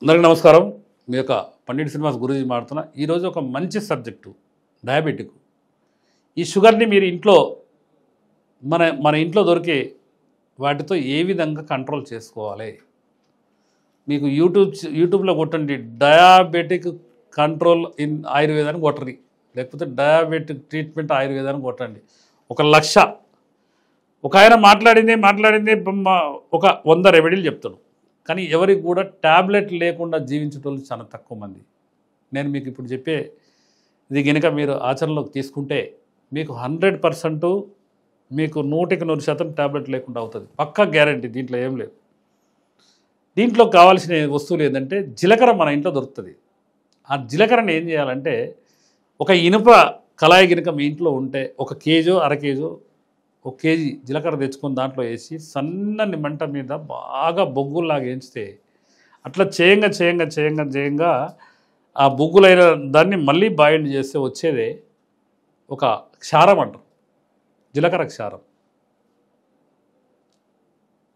అందరికీ నమస్కారం. మీ యొక్క పండిట్ శ్రీనివాస్ గురూజీ మాట్లాడుతున్నా. ఈరోజు ఒక మంచి సబ్జెక్టు డయాబెటిక్. ఈ షుగర్ని మీరు ఇంట్లో మన మన ఇంట్లో దొరికే వాటితో ఏ విధంగా కంట్రోల్ చేసుకోవాలి. మీకు యూట్యూబ్లో కొట్టండి, డయాబెటిక్ కంట్రోల్ ఇన్ ఆయుర్వేదాన్ని కొట్టండి, లేకపోతే డయాబెటిక్ ట్రీట్మెంట్ ఆయుర్వేదాన్ని కొట్టండి. 1,00,000 ఒక ఆయన మాట్లాడింది ఒక 100 రెమెడీలు చెప్తాడు. కానీ ఎవరికి కూడా ట్యాబ్లెట్ లేకుండా జీవించేటోళ్ళు చాలా తక్కువ మంది. నేను మీకు ఇప్పుడు చెప్పే ఇది కనుక మీరు ఆచరణలోకి తీసుకుంటే మీకు 100% మీకు 100% ట్యాబ్లెట్ లేకుండా అవుతుంది. పక్కా గ్యారంటీ. దీంట్లో ఏం లేదు. దీంట్లో కావాల్సిన వస్తువులు ఏంటంటే జీలకర్ర మన ఇంట్లో దొరుకుతుంది. ఆ జీలకర్రని ఏం చేయాలంటే ఒక ఇనుప కళాయి కనుక మీ ఇంట్లో ఉంటే 1 కేజో 1/2 కేజో 1 కేజీ జీలకర్ర తెచ్చుకొని దాంట్లో వేసి సన్నని మంట మీద బాగా బొగ్గుల్లాగా వేయించితే అట్లా చేయంగా ఆ బొగ్గులైన దాన్ని మళ్ళీ బాయిల్డ్ చేస్తే వచ్చేదే ఒక క్షారం అంటారు, జీలకర్ర క్షారం.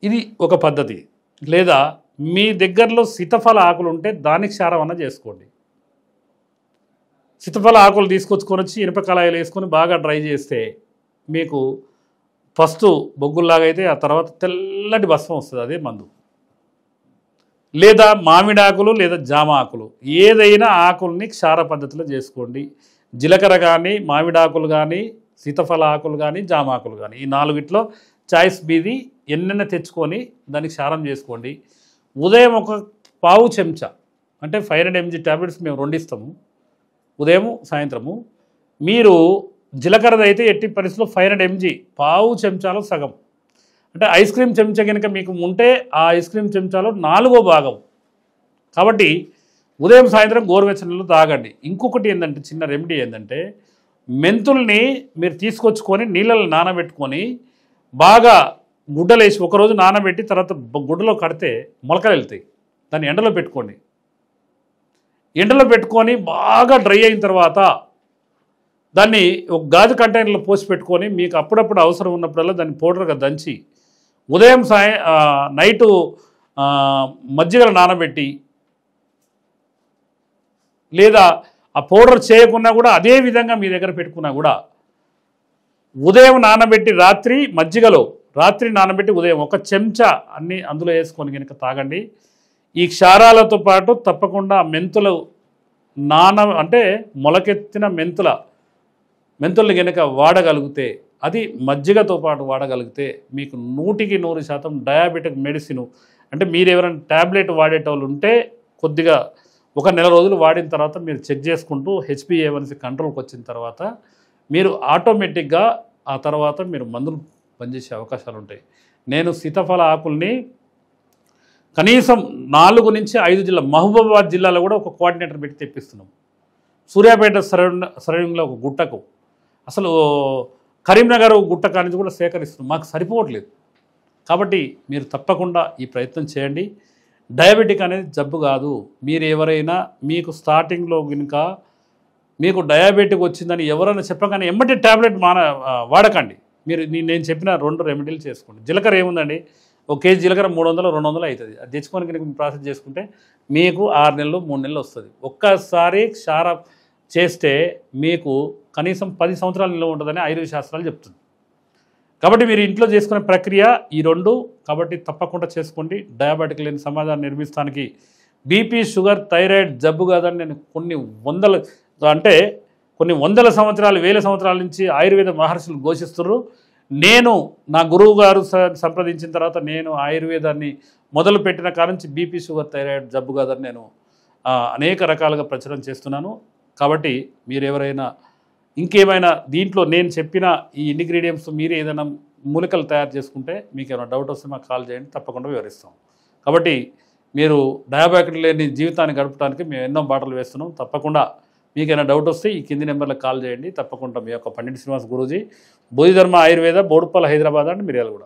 ఇది ఒక పద్ధతి. లేదా మీ దగ్గరలో సీతఫల ఆకులు ఉంటే దానికి క్షారం అన్న చేసుకోండి. సీతఫల ఆకులు తీసుకొచ్చుకొని వచ్చి ఇనుప కళాయిలు వేసుకొని బాగా డ్రై చేస్తే మీకు ఫస్ట్ బొగ్గుల్లాగా అయితే ఆ తర్వాత తెల్లటి భస్మం వస్తుంది, అదే మందు. లేదా మామిడి ఆకులు లేదా జామ ఆకులు, ఏదైనా ఆకుల్ని క్షార పద్ధతిలో చేసుకోండి. జీలకర్ర కానీ, మామిడి ఆకులు కానీ, సీతఫల ఆకులు కానీ, జామ ఆకులు కానీ, ఈ 4 చాయిస్ మీది ఎన్నెన్న తెచ్చుకొని దానికి క్షారం చేసుకోండి. ఉదయం ఒక పావు చెంచా, అంటే 500 mg ట్యాబ్లెట్స్ మేము 2 ఇస్తాము, ఉదయం సాయంత్రము. మీరు జీలకర్రది అయితే ఎట్టి పరిస్థితుల్లో 500 mg పావు చెంచాలో సగం, అంటే ఐస్ క్రీమ్ చెంచా కనుక మీకు ఉంటే ఆ ఐస్ క్రీమ్ చెంచాలో 4వ భాగం. కాబట్టి ఉదయం సాయంత్రం గోరువెచ్చని నీళ్ళు తాగండి. ఇంకొకటి ఏంటంటే చిన్న రెమెడీ ఏంటంటే మెంతుల్ని మీరు తీసుకొచ్చుకొని నీళ్ళలో నానబెట్టుకొని బాగా గుడ్డలేసి ఒకరోజు నానబెట్టి తర్వాత గుడ్డలో కడితే మొలకలు వెళ్తాయి. దాన్ని ఎండలో పెట్టుకోండి. ఎండలో పెట్టుకొని బాగా డ్రై అయిన తర్వాత దాన్ని ఒక గాజు కంటైనర్లో పోసి పెట్టుకొని మీకు అప్పుడప్పుడు అవసరం ఉన్నప్పుడల్లా దాన్ని పౌడర్గా దంచి ఉదయం నైటు మజ్జిగలు నానబెట్టి, లేదా ఆ పౌడర్ చేయకున్నా కూడా అదే విధంగా మీ దగ్గర పెట్టుకున్నా కూడా ఉదయం నానబెట్టి రాత్రి నానబెట్టి ఉదయం 1 చెంచా అన్నీ అందులో వేసుకొని కనుక తాగండి. ఈ క్షారాలతో పాటు తప్పకుండా మెంతులు అంటే మొలకెత్తిన మెంతుల్ని కనుక వాడగలిగితే, అది మజ్జిగతో పాటు వాడగలిగితే మీకు 100% డయాబెటిక్ మెడిసిన్. అంటే మీరు ఎవరైనా ట్యాబ్లెట్ వాడేటోళ్ళు ఉంటే కొద్దిగా 1 నెల రోజులు వాడిన తర్వాత మీరు చెక్ చేసుకుంటూ HbA1c కంట్రోల్కి వచ్చిన తర్వాత మీరు ఆటోమేటిక్గా ఆ తర్వాత మీరు మందులు పనిచేసే అవకాశాలు ఉంటాయి. నేను సీతాఫల ఆకుల్ని కనీసం 4 నుంచి 5 జిల్లా, మహబూబాబాద్ జిల్లాలో కూడా ఒక కోఆర్డినేటర్ పెట్టి తెప్పిస్తున్నాం. సూర్యాపేట సరౌండింగ్లో ఒక గుట్టకు, అసలు కరీంనగర్ గుట్ట కానించి కూడా సేకరిస్తున్నాం. మాకు సరిపోవట్లేదు. కాబట్టి మీరు తప్పకుండా ఈ ప్రయత్నం చేయండి. డయాబెటిక్ అనేది జబ్బు కాదు. మీరు ఎవరైనా మీకు స్టార్టింగ్లో కనుక మీకు డయాబెటిక్ వచ్చిందని ఎవరైనా చెప్పగానే ఎమ్మటి ట్యాబ్లెట్ వాడకండి. మీరు నేను చెప్పిన 2 రెమెడీలు చేసుకోండి. జీలకర్ర ఏముందండి, 1 కేజీ జీలకర్ర 300 200 అవుతుంది. అది తెచ్చుకొని కనుక ప్రాసెస్ చేసుకుంటే మీకు 6 నెలలు 3 నెలలు వస్తుంది. ఒక్కసారి క్షార చేస్తే మీకు కనీసం 10 సంవత్సరాలు నిల్వ ఉంటుందని ఆయుర్వేద శాస్త్రాలు చెప్తుంది. కాబట్టి మీరు ఇంట్లో చేసుకునే ప్రక్రియ ఈ 2. కాబట్టి తప్పకుండా చేసుకోండి. డయాబెటిక్ లేని సమాజాన్ని నిర్మిస్తానికి బీపీ, షుగర్, థైరాయిడ్ జబ్బు కాదని నేను కొన్ని వందల సంవత్సరాలు, వేల సంవత్సరాల నుంచి ఆయుర్వేద మహర్షులు ఘోషిస్తున్నారు. నేను నా గురువు గారు సంప్రదించిన తర్వాత నేను ఆయుర్వేదాన్ని మొదలుపెట్టిన కాడ నుంచి బీపీ, షుగర్, థైరాయిడ్ జబ్బు కాదని నేను అనేక రకాలుగా ప్రచారం చేస్తున్నాను. కాబట్టి మీరు ఎవరైనా ఇంకేమైనా దీంట్లో నేను చెప్పిన ఈ ఇంగ్రీడియంట్స్ మీరు ఏదైనా మూలికలు తయారు చేసుకుంటే మీకు ఏమైనా డౌట్ వస్తే మాకు కాల్ చేయండి, తప్పకుండా వివరిస్తాం. కాబట్టి మీరు డయాబెటిక్ లేని జీవితాన్ని గడపడానికి మేము ఎన్నో బాటలు వేస్తున్నాం. తప్పకుండా మీకైనా డౌట్ వస్తే ఈ కింది నెంబర్లకు కాల్ చేయండి. తప్పకుండా మీ యొక్క పండిట్ శ్రీనివాస్ గురూజీ, బోధిధర్మ ఆయుర్వేద, బోడుప్పల్, హైదరాబాద్ అండ్ మిర్యాలగూడ.